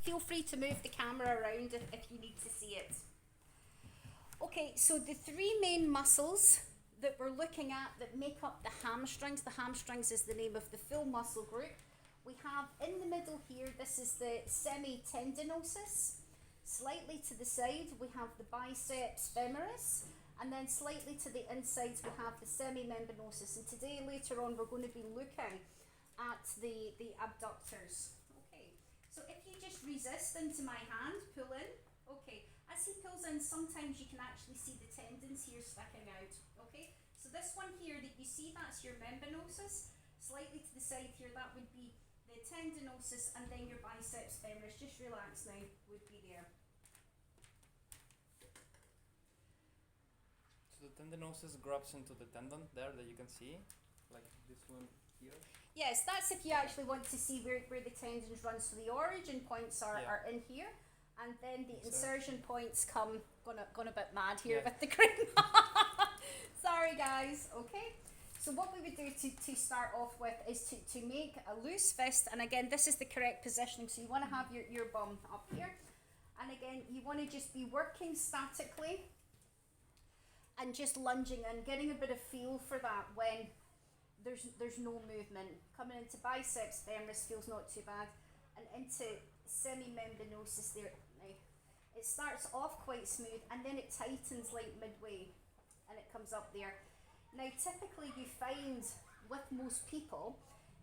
feel free to move the camera around if you need to see it. Okay, so the three main muscles that we're looking at that make up the hamstrings is the name of the full muscle group. We have in the middle here, this is the semitendinosus. Slightly to the side, we have the biceps femoris, and then slightly to the inside, we have the semimembranosus. And today, later on, we're going to be looking at the abductors. Okay, so if you just resist into my hand, pull in. Okay, as he pulls in, sometimes you can actually see the tendons here sticking out. Okay, so this one here that you see, that's your membranosus. Slightly to the side here, that would be the tendinosus, and then your biceps femoris. Just relax now, would be there. So the tendinosus grabs into the tendon there that you can see, like this one here. Yes, that's if you actually want to see where the tendons run. So the origin points are in here, and then the insertion points come. Gone a bit mad here with the green. Sorry guys. Okay. So what we would do to start off with is to make a loose fist, and again this is the correct positioning. So you want to have your bum up here, and again you want to just be working statically and just lunging in, getting a bit of feel for that when there's no movement. Coming into biceps femoris feels not too bad, and into semimembranosus there. Now it starts off quite smooth and then it tightens like midway and it comes up there. Now typically you find with most people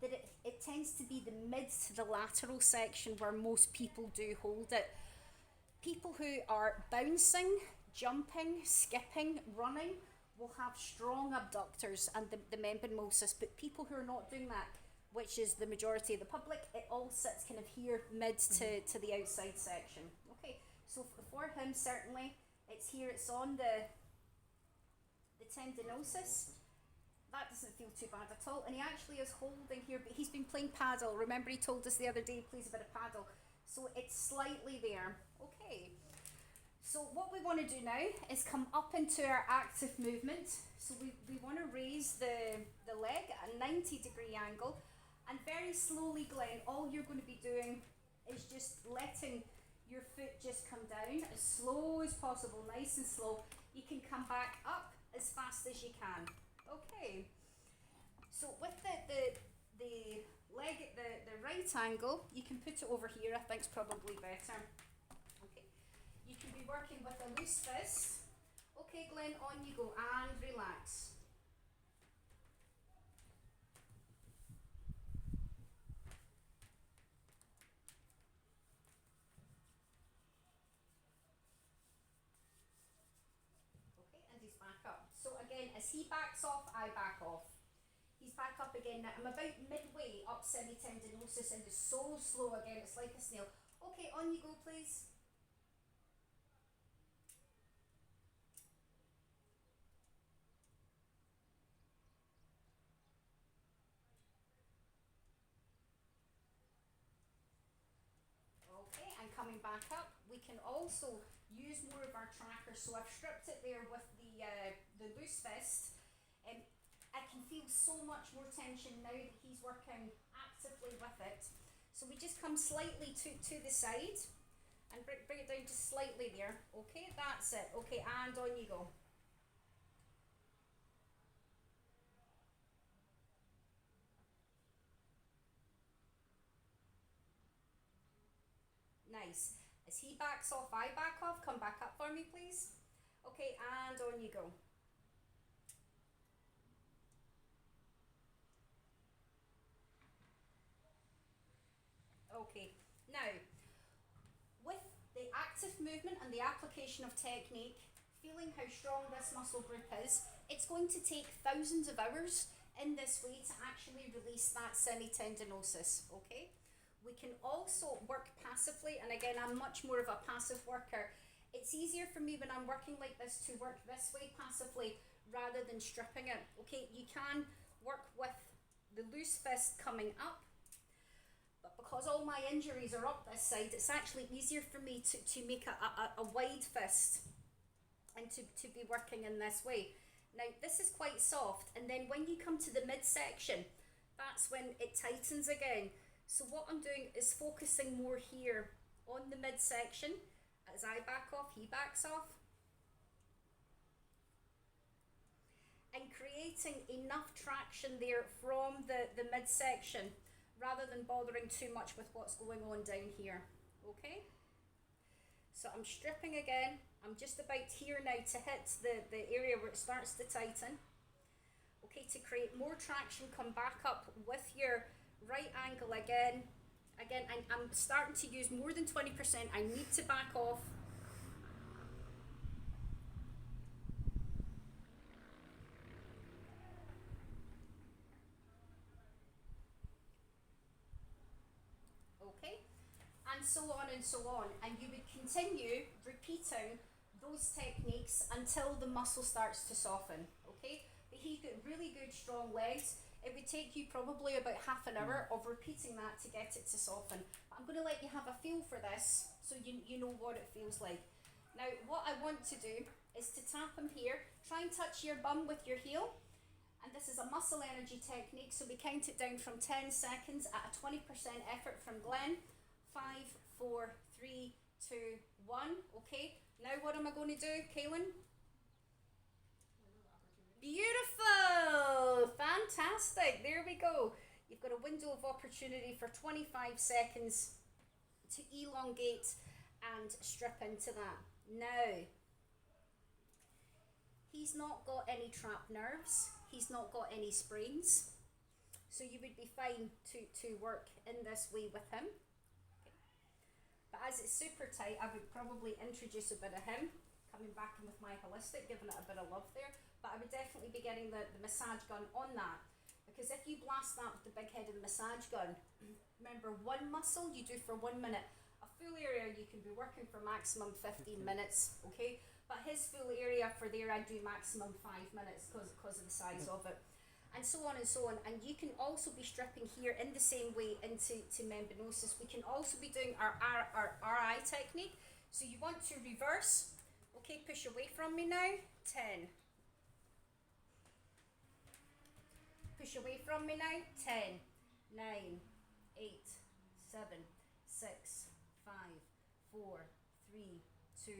that it tends to be the mid to the lateral section where most people do hold it. People who are bouncing, jumping, skipping, running will have strong abductors and the membranosus, but people who are not doing that, which is the majority of the public, it all sits kind of here mid to the outside section. Okay, so for him certainly it's here, it's on the tendinosus. That doesn't feel too bad at all, and he actually is holding here, but he's been playing paddle. Remember he told us the other day, please, a bit of paddle, so it's slightly there. Okay, so what we want to do now is come up into our active movement. So we want to raise the leg at a 90-degree angle, and very slowly, Glenn, all you're going to be doing is just letting your foot just come down as slow as possible, nice and slow. You can come back up as fast as you can. Okay, so with the leg at the right angle, you can put it over here, I think it's probably better. Okay, you can be working with a loose fist. Okay Glenn, on you go, and relax. Okay, and he's back up. So again, as he backs off, I back off. He's back up again. Now I'm about midway up semitendinosus, and it's so slow again, it's like a snail. Okay, on you go please. Okay, and coming back up, we can also use more of our tracker. So I've stripped it there with the loose fist, and I can feel so much more tension now that he's working actively with it. So we just come slightly to the side and bring it down just slightly there. Okay, that's it. Okay, and on you go. Nice. As he backs off, I back off. Come back up for me, please. Okay, and on you go. Okay, now with the active movement and the application of technique, feeling how strong this muscle group is, it's going to take thousands of hours in this way to actually release that semitendinosus. Okay, we can also work passively, and again I'm much more of a passive worker. It's easier for me when I'm working like this to work this way passively rather than stripping it. Okay, you can work with the loose fist coming up, but because all my injuries are up this side, it's actually easier for me to make a wide fist and to be working in this way. Now this is quite soft, and then when you come to the midsection, that's when it tightens again. So what I'm doing is focusing more here on the midsection. As I back off, he backs off. And creating enough traction there from the midsection rather than bothering too much with what's going on down here. Okay? So I'm stripping again. I'm just about here now to hit the area where it starts to tighten. Okay, to create more traction, come back up with your right angle again. Again, I'm starting to use more than 20%. I need to back off. Okay, and so on and so on. And you would continue repeating those techniques until the muscle starts to soften. Okay, but he's got really good strong legs. It would take you probably about half an hour of repeating that to get it to soften. I'm going to let you have a feel for this so you know what it feels like. Now what I want to do is to tap him here. Try and touch your bum with your heel. And this is a muscle energy technique, so we count it down from 10 seconds at a 20% effort from Glenn. 5, 4, 3, 2, 1. Okay, now what am I going to do, Kaylin? Beautiful! Fantastic! There we go. You've got a window of opportunity for 25 seconds to elongate and strip into that. Now, he's not got any trapped nerves. He's not got any sprains. So you would be fine to work in this way with him. Okay. But as it's super tight, I would probably introduce a bit of him, coming back in with my holistic, giving it a bit of love there. But I would definitely be getting the massage gun on that. Because if you blast that with the big head of the massage gun, remember, one muscle you do for 1 minute. A full area you can be working for maximum 15 minutes, okay? But his full area for there I do maximum 5 minutes because of the size of it. And so on and so on. And you can also be stripping here in the same way into membranosus. We can also be doing our RI technique. So you want to reverse. Okay, push away from me now. 10. Push away from me now. 10, 9, 8, 7, 6, 5, 4, 3, 2,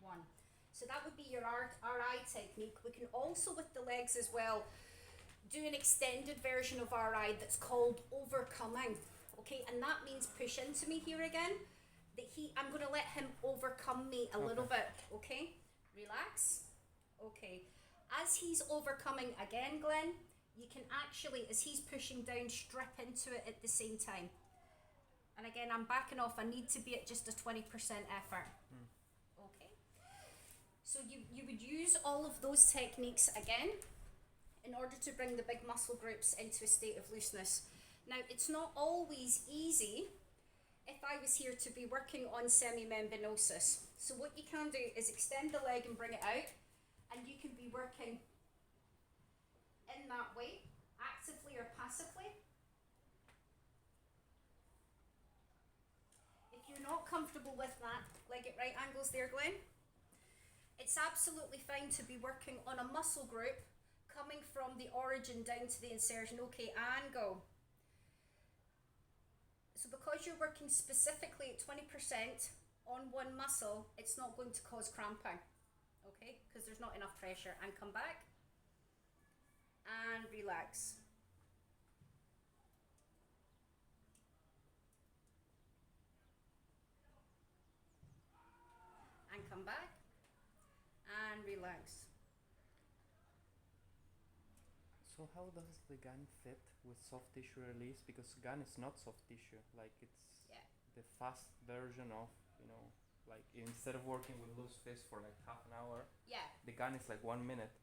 1. So that would be your RI technique. We can also, with the legs as well, do an extended version of RI that's called overcoming. Okay, and that means push into me here again. I'm going to let him overcome me a little bit. Okay, relax. Okay, as he's overcoming again, Glenn, you can actually, as he's pushing down, strip into it at the same time. And again, I'm backing off. I need to be at just a 20% effort. Okay. So you would use all of those techniques again in order to bring the big muscle groups into a state of looseness. Now, it's not always easy if I was here to be working on semimembranosus. So what you can do is extend the leg and bring it out, and you can be working in that way, actively or passively. If you're not comfortable with that, leg at right angles there, Glenn, it's absolutely fine to be working on a muscle group coming from the origin down to the insertion. Okay, and go. So because you're working specifically at 20% on one muscle, it's not going to cause cramping, okay? Because there's not enough pressure. And come back and relax. And come back and relax. So how does the gun fit with soft tissue release? Because gun is not soft tissue, like it's the fast version of, like instead of working with loose fist for like half an hour, the gun is like 1 minute.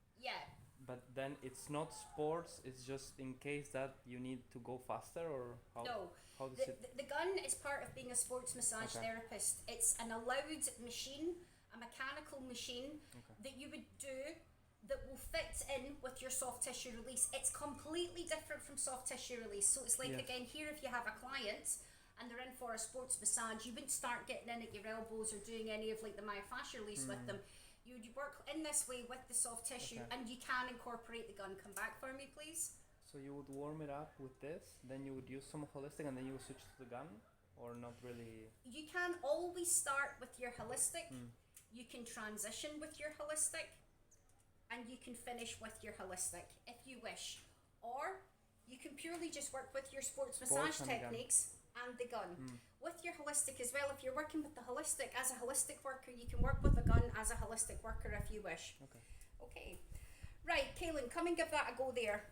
But then it's not sports, it's just in case that you need to go faster, or how? No, how does the gun is part of being a sports massage therapist. It's an allowed machine, a mechanical machine that you would do that will fit in with your soft tissue release. It's completely different from soft tissue release. So it's like, again, here if you have a client and they're in for a sports massage, you wouldn't start getting in at your elbows or doing any of like the myofascial release with them. You would work in this way with the soft tissue, and you can incorporate the gun. Come back for me, please. So you would warm it up with this, then you would use some holistic, and then you would switch to the gun? or not really? You can always start with your holistic. You can transition with your holistic, and you can finish with your holistic if you wish. Or you can purely just work with your sports massage and techniques and the gun. With your holistic as well, if you're working with the holistic as a holistic worker, you can work with the gun as a holistic worker if you wish. Okay. Okay. Right, Kaylin, come and give that a go there.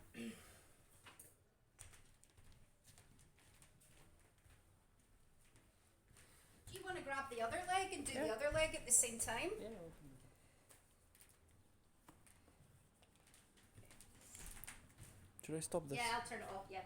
Do you want to grab the other leg and do the other leg at the same time? Yeah, we can do that. Should I stop this? Yeah, I'll turn it off, yeah.